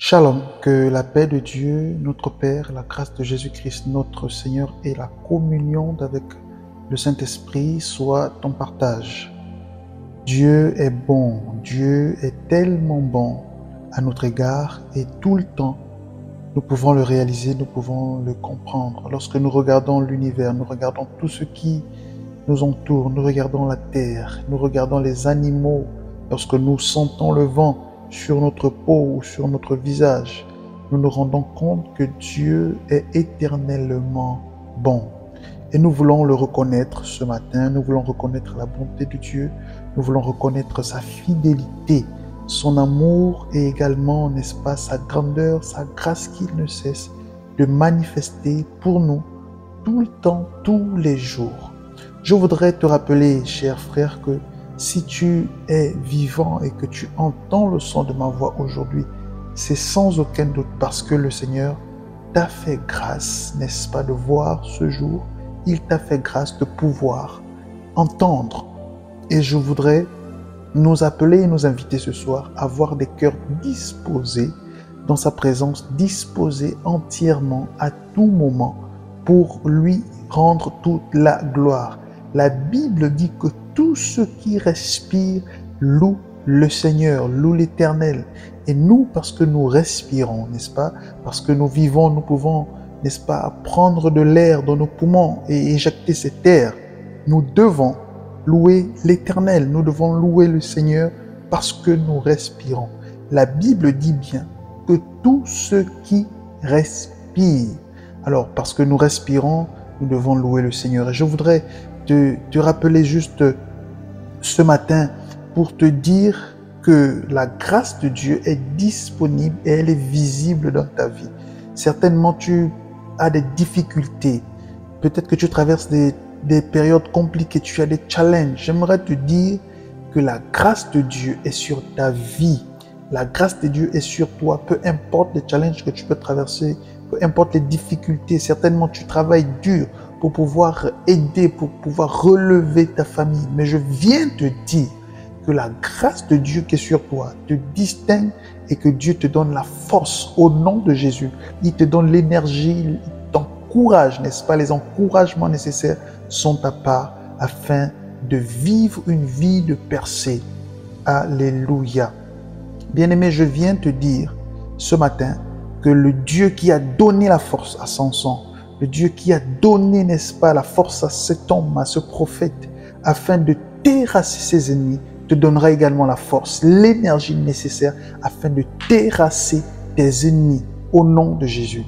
Shalom, que la paix de Dieu, notre Père, la grâce de Jésus-Christ, notre Seigneur et la communion avec le Saint-Esprit soient ton partage. Dieu est bon, Dieu est tellement bon à notre égard et tout le temps, nous pouvons le réaliser, nous pouvons le comprendre. Lorsque nous regardons l'univers, nous regardons tout ce qui nous entoure, nous regardons la terre, nous regardons les animaux, lorsque nous sentons le vent sur notre peau ou sur notre visage, nous nous rendons compte que Dieu est éternellement bon. Et nous voulons le reconnaître ce matin, nous voulons reconnaître la bonté de Dieu, nous voulons reconnaître sa fidélité, son amour et également, n'est-ce pas, sa grandeur, sa grâce qu'il ne cesse de manifester pour nous tout le temps, tous les jours. Je voudrais te rappeler, cher frère, que si tu es vivant et que tu entends le son de ma voix aujourd'hui, c'est sans aucun doute parce que le Seigneur t'a fait grâce, n'est-ce pas, de voir ce jour. Il t'a fait grâce de pouvoir entendre. Et je voudrais nous appeler et nous inviter ce soir à avoir des cœurs disposés dans sa présence, disposés entièrement à tout moment pour lui rendre toute la gloire. La Bible dit que tout ce qui respire loue le Seigneur, loue l'Éternel. Et nous, parce que nous respirons, n'est-ce pas? Parce que nous vivons, nous pouvons, n'est-ce pas, prendre de l'air dans nos poumons et éjecter cet air. Nous devons louer l'Éternel, nous devons louer le Seigneur parce que nous respirons. La Bible dit bien que tout ce qui respire. Alors, parce que nous respirons, nous devons louer le Seigneur. Et je voudrais te rappeler juste ce matin pour te dire que la grâce de Dieu est disponible et elle est visible dans ta vie. Certainement, tu as des difficultés. Peut-être que tu traverses des périodes compliquées, tu as des challenges. J'aimerais te dire que la grâce de Dieu est sur ta vie. La grâce de Dieu est sur toi. Peu importe les challenges que tu peux traverser, peu importe les difficultés, certainement tu travailles dur pour pouvoir aider, pour pouvoir relever ta famille. Mais je viens te dire que la grâce de Dieu qui est sur toi te distingue et que Dieu te donne la force au nom de Jésus. Il te donne l'énergie, il t'encourage, n'est-ce pas? Les encouragements nécessaires sont ta part afin de vivre une vie de percée. Alléluia. Bien-aimé, je viens te dire ce matin que le Dieu qui a donné la force à Samson, le Dieu qui a donné, n'est-ce pas, la force à cet homme, à ce prophète, afin de terrasser ses ennemis, te donnera également la force, l'énergie nécessaire afin de terrasser tes ennemis au nom de Jésus.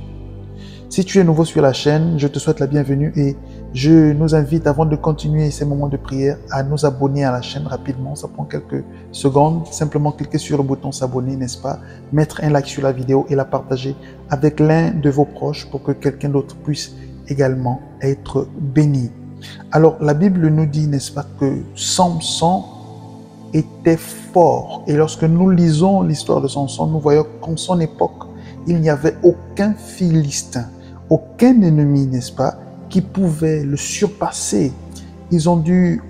Si tu es nouveau sur la chaîne, je te souhaite la bienvenue et je nous invite, avant de continuer ces moments de prière, à nous abonner à la chaîne rapidement. Ça prend quelques secondes. Simplement cliquer sur le bouton s'abonner, n'est-ce pas? Mettre un like sur la vidéo et la partager avec l'un de vos proches pour que quelqu'un d'autre puisse également être béni. Alors, la Bible nous dit, n'est-ce pas, que Samson était fort. Et lorsque nous lisons l'histoire de Samson, nous voyons qu'en son époque, il n'y avait aucun Philistin, aucun ennemi, n'est-ce pas, qui pouvait le surpasser. Ils ont dû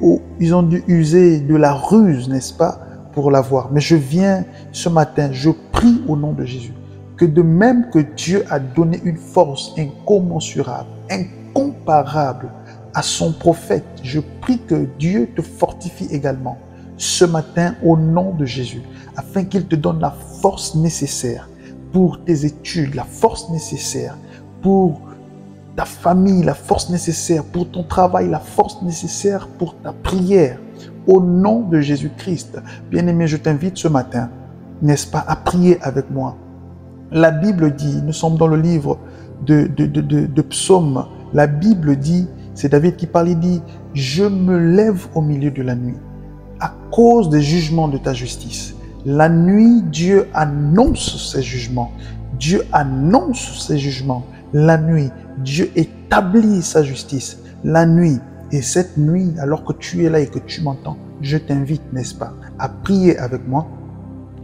user de la ruse, n'est-ce pas, pour l'avoir. Mais je viens ce matin, je prie au nom de Jésus, que de même que Dieu a donné une force incommensurable, incomparable à son prophète, je prie que Dieu te fortifie également ce matin au nom de Jésus, afin qu'il te donne la force nécessaire pour tes études, la force nécessaire pour ta famille, la force nécessaire pour ton travail, la force nécessaire pour ta prière. Au nom de Jésus-Christ, bien-aimé, je t'invite ce matin, n'est-ce pas, à prier avec moi. La Bible dit, nous sommes dans le livre de Psaumes, la Bible dit, c'est David qui parle, il dit, « Je me lève au milieu de la nuit à cause des jugements de ta justice. » La nuit, Dieu annonce ses jugements. Dieu annonce ses jugements. La nuit, Dieu établit sa justice. La nuit, et cette nuit, alors que tu es là et que tu m'entends, je t'invite, n'est-ce pas, à prier avec moi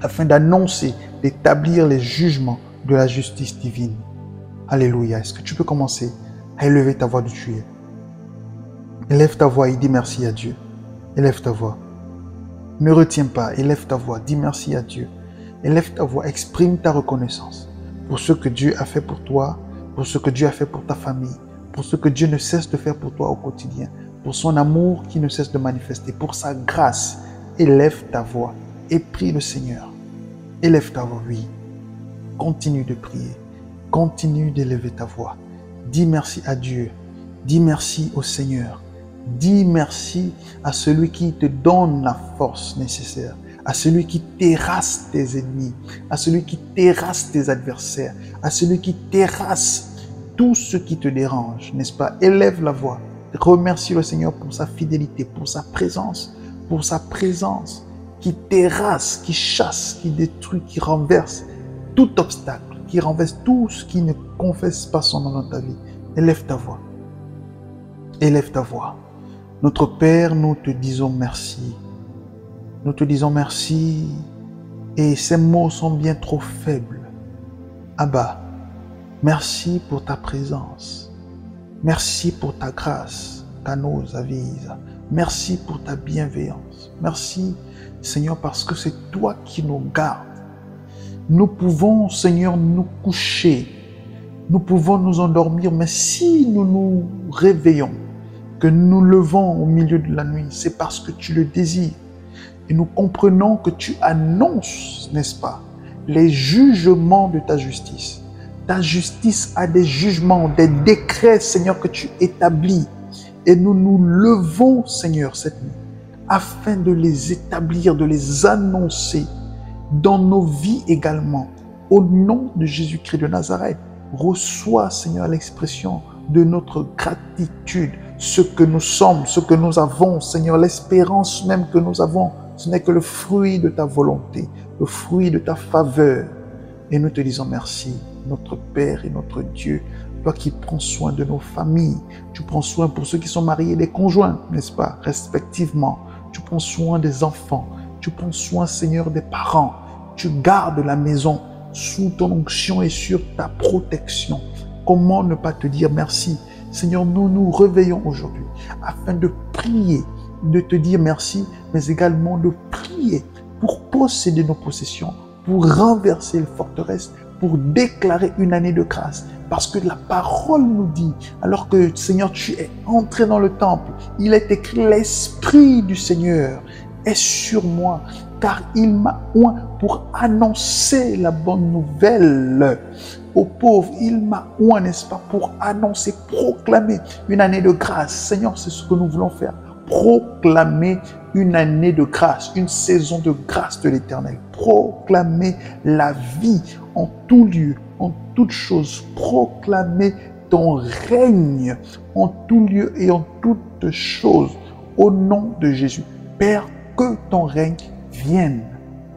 afin d'annoncer, d'établir les jugements de la justice divine. Alléluia. Est-ce que tu peux commencer à élever ta voix d'où tu es? Élève ta voix et dis merci à Dieu. Élève ta voix. Ne retiens pas, élève ta voix, dis merci à Dieu. élève ta voix, exprime ta reconnaissance pour ce que Dieu a fait pour toi, pour ce que Dieu a fait pour ta famille, pour ce que Dieu ne cesse de faire pour toi au quotidien, pour son amour qui ne cesse de manifester, pour sa grâce. Élève ta voix et prie le Seigneur. Élève ta voix, oui. Continue de prier. Continue d'élever ta voix. Dis merci à Dieu. Dis merci au Seigneur. Dis merci à celui qui te donne la force nécessaire, à celui qui terrasse tes ennemis, à celui qui terrasse tes adversaires, à celui qui terrasse tout ce qui te dérange, n'est-ce pas? Élève la voix. Remercie le Seigneur pour sa fidélité, pour sa présence qui terrasse, qui chasse, qui détruit, qui renverse tout obstacle, qui renverse tout ce qui ne confesse pas son nom dans ta vie. Élève ta voix. Élève ta voix. Notre Père, nous te disons merci. Nous te disons merci et ces mots sont bien trop faibles. Abba, merci pour ta présence. Merci pour ta grâce, qu'à nos avise. Merci pour ta bienveillance. Merci, Seigneur, parce que c'est toi qui nous gardes. Nous pouvons, Seigneur, nous coucher. Nous pouvons nous endormir, mais si nous nous réveillons, que nous nous levons au milieu de la nuit, c'est parce que tu le désires. Et nous comprenons que tu annonces, n'est-ce pas, les jugements de ta justice. Ta justice a des jugements, des décrets, Seigneur, que tu établis. Et nous nous levons, Seigneur, cette nuit, afin de les établir, de les annoncer dans nos vies également. Au nom de Jésus-Christ de Nazareth, reçois, Seigneur, l'expression de notre gratitude. Ce que nous sommes, ce que nous avons, Seigneur, l'espérance même que nous avons, ce n'est que le fruit de ta volonté, le fruit de ta faveur. Et nous te disons merci, notre Père et notre Dieu, toi qui prends soin de nos familles, tu prends soin pour ceux qui sont mariés, des conjoints, n'est-ce pas, respectivement. Tu prends soin des enfants, tu prends soin, Seigneur, des parents. Tu gardes la maison sous ton onction et sur ta protection. Comment ne pas te dire merci? Seigneur, nous nous réveillons aujourd'hui afin de prier, de te dire merci, mais également de prier pour posséder nos possessions, pour renverser les forteresses, pour déclarer une année de grâce. Parce que la parole nous dit, alors que Seigneur, tu es entré dans le temple, il est écrit, l'Esprit du Seigneur est sur moi, car il m'a oint pour annoncer la bonne nouvelle aux pauvres. Il m'a oint, n'est-ce pas, pour annoncer, proclamer une année de grâce. Seigneur, c'est ce que nous voulons faire. Proclamer une année de grâce, une saison de grâce de l'Éternel. Proclamer la vie en tout lieu, en toute chose. Proclamer ton règne en tout lieu et en toutes choses. Au nom de Jésus. Père, que ton règne vienne,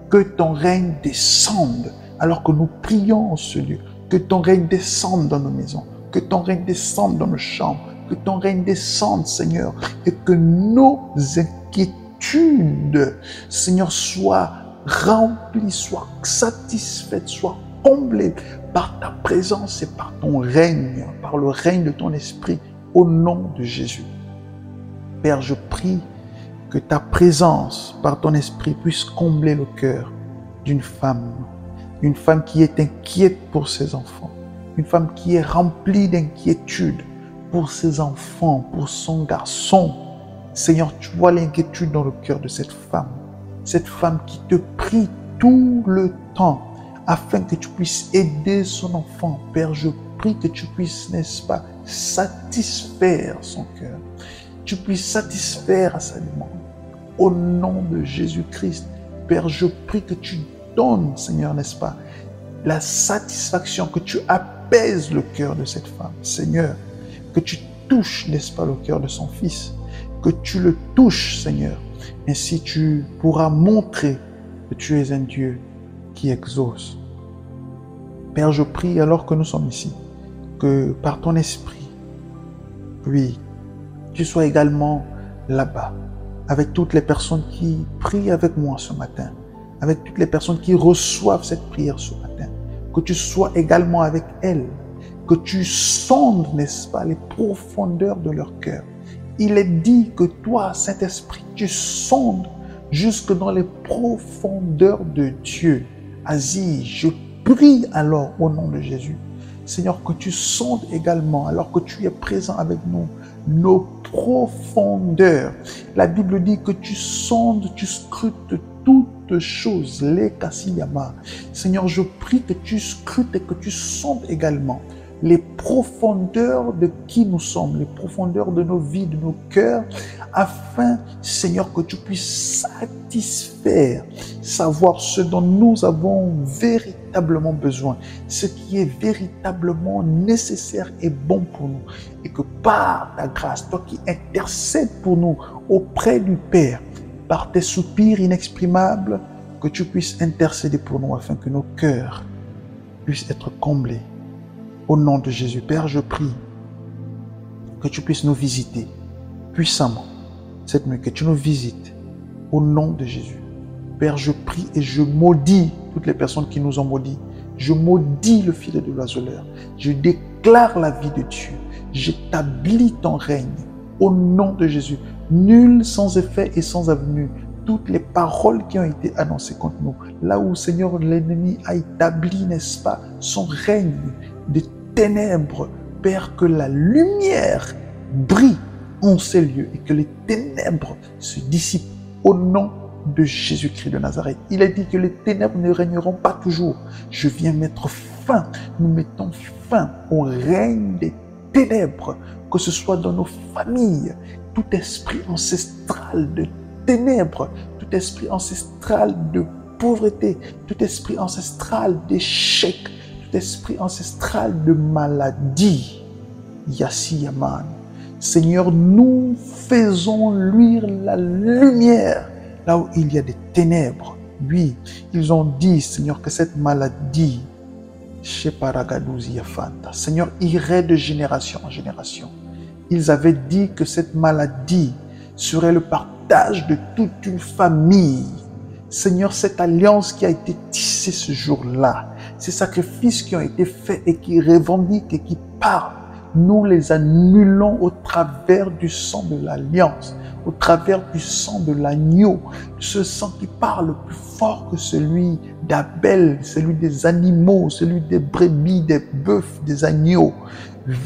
que ton règne descende alors que nous prions en ce lieu. Que ton règne descende dans nos maisons, que ton règne descende dans nos chambres, que ton règne descende, Seigneur, et que nos inquiétudes, Seigneur, soient remplies, soient satisfaites, soient comblées par ta présence et par ton règne, par le règne de ton esprit, au nom de Jésus. Père, je prie que ta présence, par ton esprit, puisse combler le cœur d'une femme qui est inquiète pour ses enfants, une femme qui est remplie d'inquiétude pour ses enfants, pour son garçon. Seigneur, tu vois l'inquiétude dans le cœur de cette femme qui te prie tout le temps afin que tu puisses aider son enfant. Père, je prie que tu puisses, n'est-ce pas, satisfaire son cœur, tu puisses satisfaire à sa demande. Au nom de Jésus-Christ, Père, je prie que tu donnes, Seigneur, n'est-ce pas, la satisfaction, que tu apaises le cœur de cette femme. Seigneur, que tu touches, n'est-ce pas, le cœur de son fils, que tu le touches, Seigneur. Ainsi, tu pourras montrer que tu es un Dieu qui exauce. Père, je prie alors que nous sommes ici, que par ton esprit, oui, tu sois également là-bas, avec toutes les personnes qui prient avec moi ce matin, avec toutes les personnes qui reçoivent cette prière ce matin, que tu sois également avec elles, que tu sondes, n'est-ce pas, les profondeurs de leur cœur. Il est dit que toi, Saint-Esprit, tu sondes jusque dans les profondeurs de Dieu, Asie, je prie alors au nom de Jésus. Seigneur, que tu sondes également, alors que tu es présent avec nous, nos profondeurs. La Bible dit que tu sondes, tu scrutes toutes choses, les Kassiyama. Seigneur, je prie que tu scrutes et que tu sondes également les profondeurs de qui nous sommes, les profondeurs de nos vies, de nos cœurs, afin, Seigneur, que tu puisses satisfaire, savoir ce dont nous avons véritablement besoin, ce qui est véritablement nécessaire et bon pour nous, et que par ta grâce, toi qui intercèdes pour nous auprès du Père, par tes soupirs inexprimables, que tu puisses intercéder pour nous afin que nos cœurs puissent être comblés. Au nom de Jésus, Père, je prie que tu puisses nous visiter puissamment cette nuit, que tu nous visites au nom de Jésus. Père, je prie et je maudis toutes les personnes qui nous ont maudits. Je maudis le filet de l'oiseleur. Je déclare la vie de Dieu. J'établis ton règne au nom de Jésus. Nul sans effet et sans avenue. Toutes les paroles qui ont été annoncées contre nous, là où, Seigneur, l'ennemi a établi, n'est-ce pas, son règne de ténèbres, Père, que la lumière brille en ces lieux et que les ténèbres se dissipent au nom de Jésus-Christ de Nazareth. Il a dit que les ténèbres ne régneront pas toujours. Je viens mettre fin, nous mettons fin au règne des ténèbres, que ce soit dans nos familles, tout esprit ancestral de ténèbres, tout esprit ancestral de pauvreté, tout esprit ancestral d'échec, tout esprit ancestral de maladie. Yassi Yaman. Seigneur, nous faisons luire la lumière là où il y a des ténèbres. Oui, ils ont dit, Seigneur, que cette maladie, Seigneur, irait de génération en génération. Ils avaient dit que cette maladie serait le partage de toute une famille. Seigneur, cette alliance qui a été tissée ce jour-là, ces sacrifices qui ont été faits et qui revendiquent et qui parlent, nous les annulons au travers du sang de l'alliance, au travers du sang de l'agneau, ce sang qui parle plus fort que celui d'Abel, celui des animaux, celui des brebis, des bœufs, des agneaux.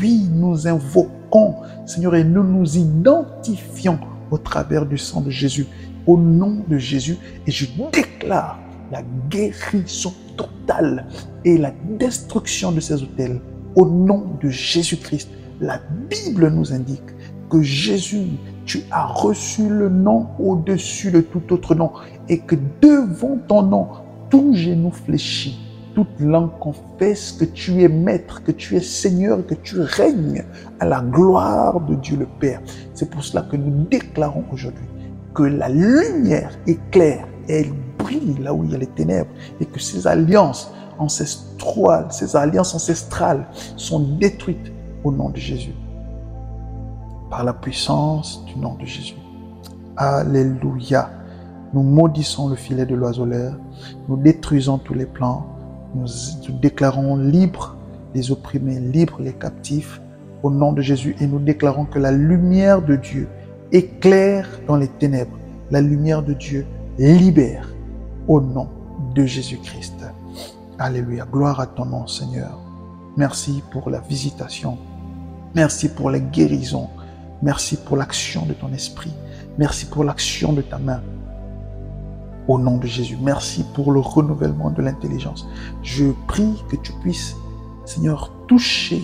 Oui, nous invoquons, Seigneur, et nous nous identifions au travers du sang de Jésus, au nom de Jésus, et je déclare la guérison totale et la destruction de ces autels au nom de Jésus-Christ. La Bible nous indique que Jésus, tu as reçu le nom au-dessus de tout autre nom et que devant ton nom, tout genou fléchit, toute langue confesse que tu es maître, que tu es Seigneur, que tu règnes à la gloire de Dieu le Père. C'est pour cela que nous déclarons aujourd'hui que la lumière éclaire et elle brille là où il y a les ténèbres et que ces alliances ancestrales sont détruites au nom de Jésus. Par la puissance du nom de Jésus. Alléluia. Nous maudissons le filet de l'oiseleur, nous détruisons tous les plans, nous déclarons libres les opprimés, libres les captifs au nom de Jésus et nous déclarons que la lumière de Dieu éclaire dans les ténèbres. La lumière de Dieu libère au nom de Jésus-Christ. Alléluia. Gloire à ton nom, Seigneur. Merci pour la visitation. Merci pour la guérison. Merci pour l'action de ton esprit. Merci pour l'action de ta main. Au nom de Jésus, merci pour le renouvellement de l'intelligence. Je prie que tu puisses, Seigneur, toucher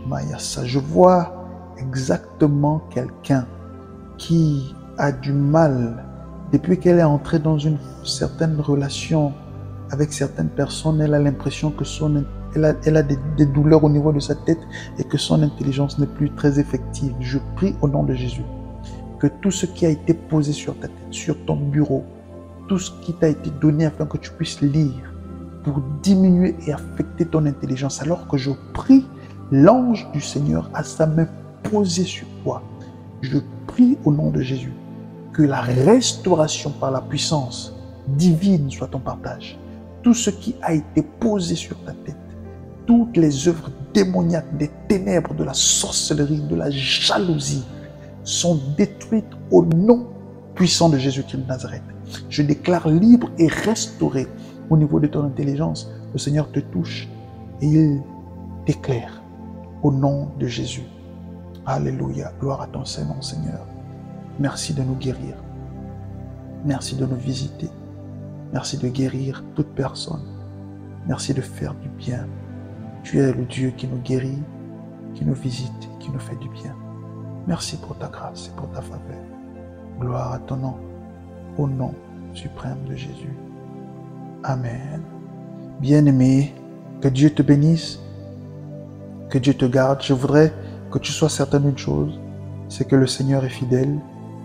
Mayassa. Je vois exactement quelqu'un qui a du mal, depuis qu'elle est entrée dans une certaine relation avec certaines personnes, elle a l'impression que elle a des douleurs au niveau de sa tête et que son intelligence n'est plus très effective. Je prie au nom de Jésus que tout ce qui a été posé sur ta tête, sur ton bureau, tout ce qui t'a été donné afin que tu puisses lire pour diminuer et affecter ton intelligence, alors que je prie l'ange du Seigneur à sa main posée sur toi. Je prie au nom de Jésus que la restauration par la puissance divine soit ton partage. Tout ce qui a été posé sur ta tête, toutes les œuvres démoniaques des ténèbres, de la sorcellerie, de la jalousie, sont détruites au nom puissant de Jésus-Christ de Nazareth. Je déclare libre et restauré au niveau de ton intelligence, le Seigneur te touche et il t'éclaire au nom de Jésus. Alléluia, gloire à ton Saint-Nom, Seigneur. Merci de nous guérir. Merci de nous visiter. Merci de guérir toute personne. Merci de faire du bien. Tu es le Dieu qui nous guérit, qui nous visite, qui nous fait du bien. Merci pour ta grâce et pour ta faveur. Gloire à ton nom, au nom suprême de Jésus. Amen. Bien-aimé, que Dieu te bénisse, que Dieu te garde. Je voudrais que tu sois certain d'une chose, c'est que le Seigneur est fidèle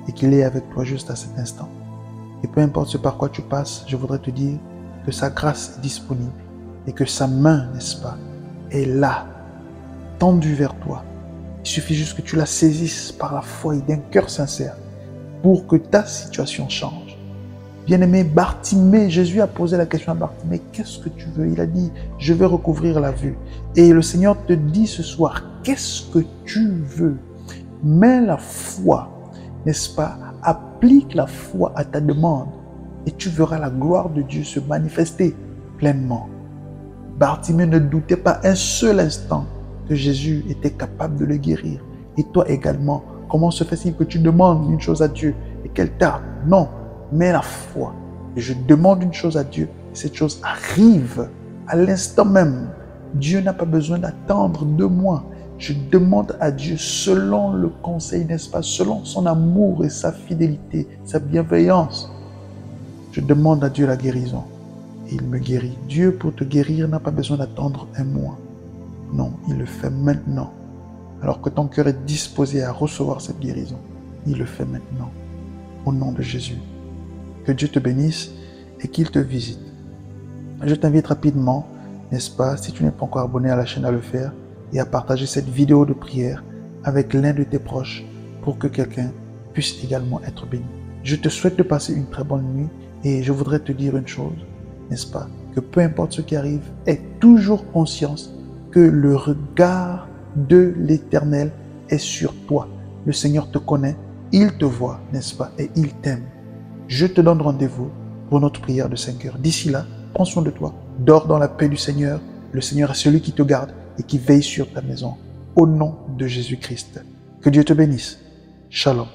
et qu'il est avec toi juste à cet instant. Et peu importe ce par quoi tu passes, je voudrais te dire que sa grâce est disponible et que sa main, n'est-ce pas, est là, tendue vers toi. Il suffit juste que tu la saisisses par la foi et d'un cœur sincère pour que ta situation change. Bien-aimé, Bartimée, Jésus a posé la question à Bartimée, qu'est-ce que tu veux? Il a dit, je veux recouvrir la vue. Et le Seigneur te dit ce soir, qu'est-ce que tu veux? Mets la foi, n'est-ce pas? Applique la foi à ta demande et tu verras la gloire de Dieu se manifester pleinement. Bartimée ne doutait pas un seul instant que Jésus était capable de le guérir. Et toi également, comment se fait-il que tu demandes une chose à Dieu et qu'elle tarde? Non, mets la foi. Et je demande une chose à Dieu, et cette chose arrive à l'instant même. Dieu n'a pas besoin d'attendre 2 mois. Je demande à Dieu selon le conseil, n'est-ce pas, selon son amour et sa fidélité, sa bienveillance. Je demande à Dieu la guérison et il me guérit. Dieu, pour te guérir, n'a pas besoin d'attendre 1 mois. Non, il le fait maintenant. Alors que ton cœur est disposé à recevoir cette guérison, il le fait maintenant. Au nom de Jésus. Que Dieu te bénisse et qu'il te visite. Je t'invite rapidement, n'est-ce pas, si tu n'es pas encore abonné à la chaîne, à le faire et à partager cette vidéo de prière avec l'un de tes proches pour que quelqu'un puisse également être béni. Je te souhaite de passer une très bonne nuit et je voudrais te dire une chose, n'est-ce pas, que peu importe ce qui arrive, aie toujours conscience que le regard de l'Éternel est sur toi. Le Seigneur te connaît, il te voit, n'est-ce pas, et il t'aime. Je te donne rendez-vous pour notre prière de 5 heures. D'ici là, prends soin de toi, dors dans la paix du Seigneur. Le Seigneur est celui qui te garde et qui veille sur ta maison. Au nom de Jésus-Christ. Que Dieu te bénisse. Shalom.